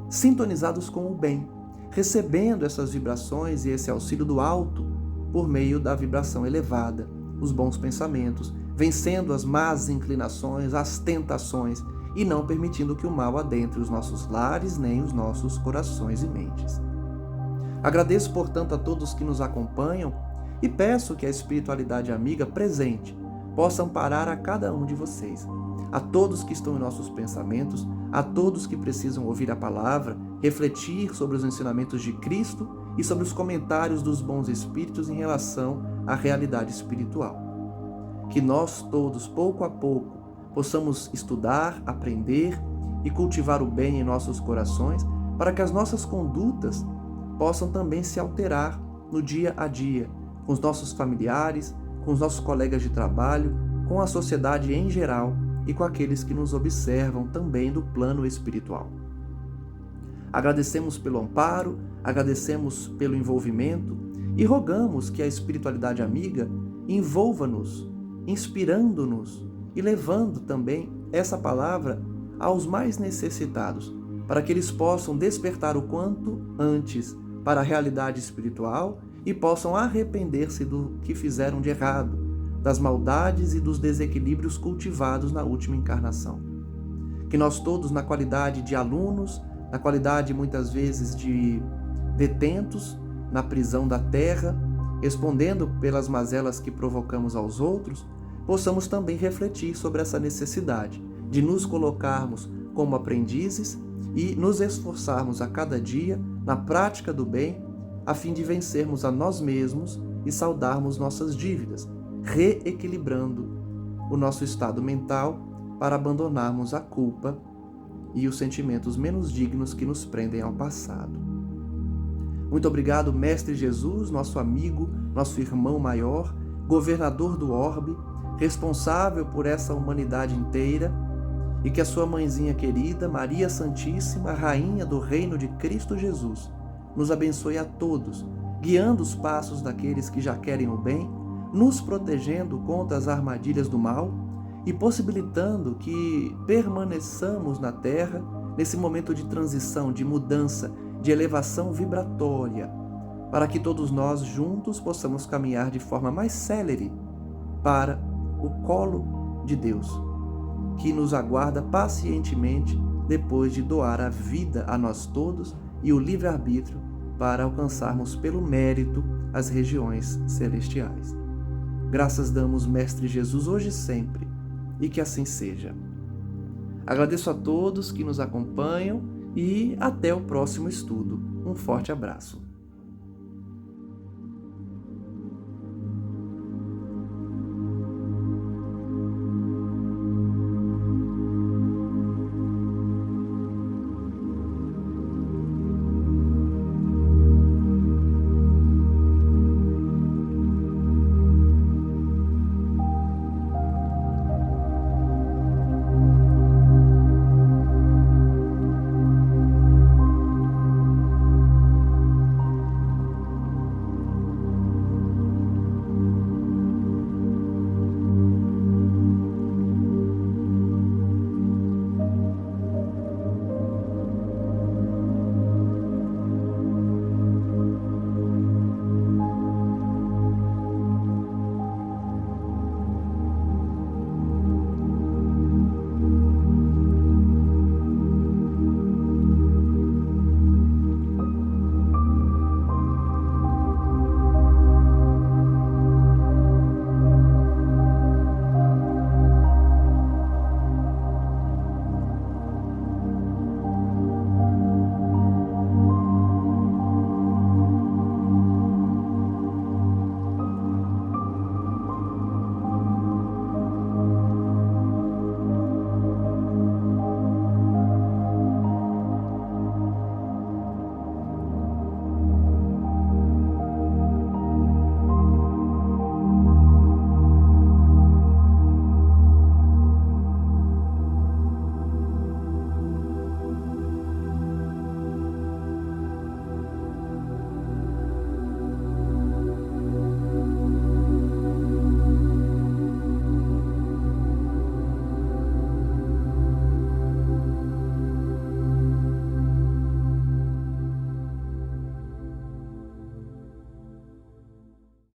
sintonizados com o bem, recebendo essas vibrações e esse auxílio do alto por meio da vibração elevada, os bons pensamentos, vencendo as más inclinações, as tentações e não permitindo que o mal adentre os nossos lares nem os nossos corações e mentes. Agradeço, portanto, a todos que nos acompanham e peço que a espiritualidade amiga presente possa amparar a cada um de vocês, a todos que estão em nossos pensamentos, a todos que precisam ouvir a palavra, refletir sobre os ensinamentos de Cristo e sobre os comentários dos bons espíritos em relação à realidade espiritual. Que nós todos, pouco a pouco, possamos estudar, aprender e cultivar o bem em nossos corações para que as nossas condutas possam também se alterar no dia a dia, com os nossos familiares, com os nossos colegas de trabalho, com a sociedade em geral e com aqueles que nos observam também do plano espiritual. Agradecemos pelo amparo, agradecemos pelo envolvimento e rogamos que a espiritualidade amiga envolva-nos, inspirando-nos e levando também essa palavra aos mais necessitados, para que eles possam despertar o quanto antes para a realidade espiritual e possam arrepender-se do que fizeram de errado, das maldades e dos desequilíbrios cultivados na última encarnação. Que nós todos, na qualidade de alunos, na qualidade muitas vezes de detentos na prisão da terra, respondendo pelas mazelas que provocamos aos outros, possamos também refletir sobre essa necessidade de nos colocarmos como aprendizes e nos esforçarmos a cada dia na prática do bem, a fim de vencermos a nós mesmos e saldarmos nossas dívidas, reequilibrando o nosso estado mental para abandonarmos a culpa e os sentimentos menos dignos que nos prendem ao passado. Muito obrigado, Mestre Jesus, nosso amigo, nosso irmão maior, governador do orbe, responsável por essa humanidade inteira, e que a sua mãezinha querida, Maria Santíssima, Rainha do Reino de Cristo Jesus, nos abençoe a todos, guiando os passos daqueles que já querem o bem, nos protegendo contra as armadilhas do mal e possibilitando que permaneçamos na Terra nesse momento de transição, de mudança, de elevação vibratória, para que todos nós juntos possamos caminhar de forma mais célere para o colo de Deus, que nos aguarda pacientemente depois de doar a vida a nós todos e o livre-arbítrio para alcançarmos pelo mérito as regiões celestiais. Graças damos, Mestre Jesus, hoje e sempre, e que assim seja. Agradeço a todos que nos acompanham e até o próximo estudo. Um forte abraço.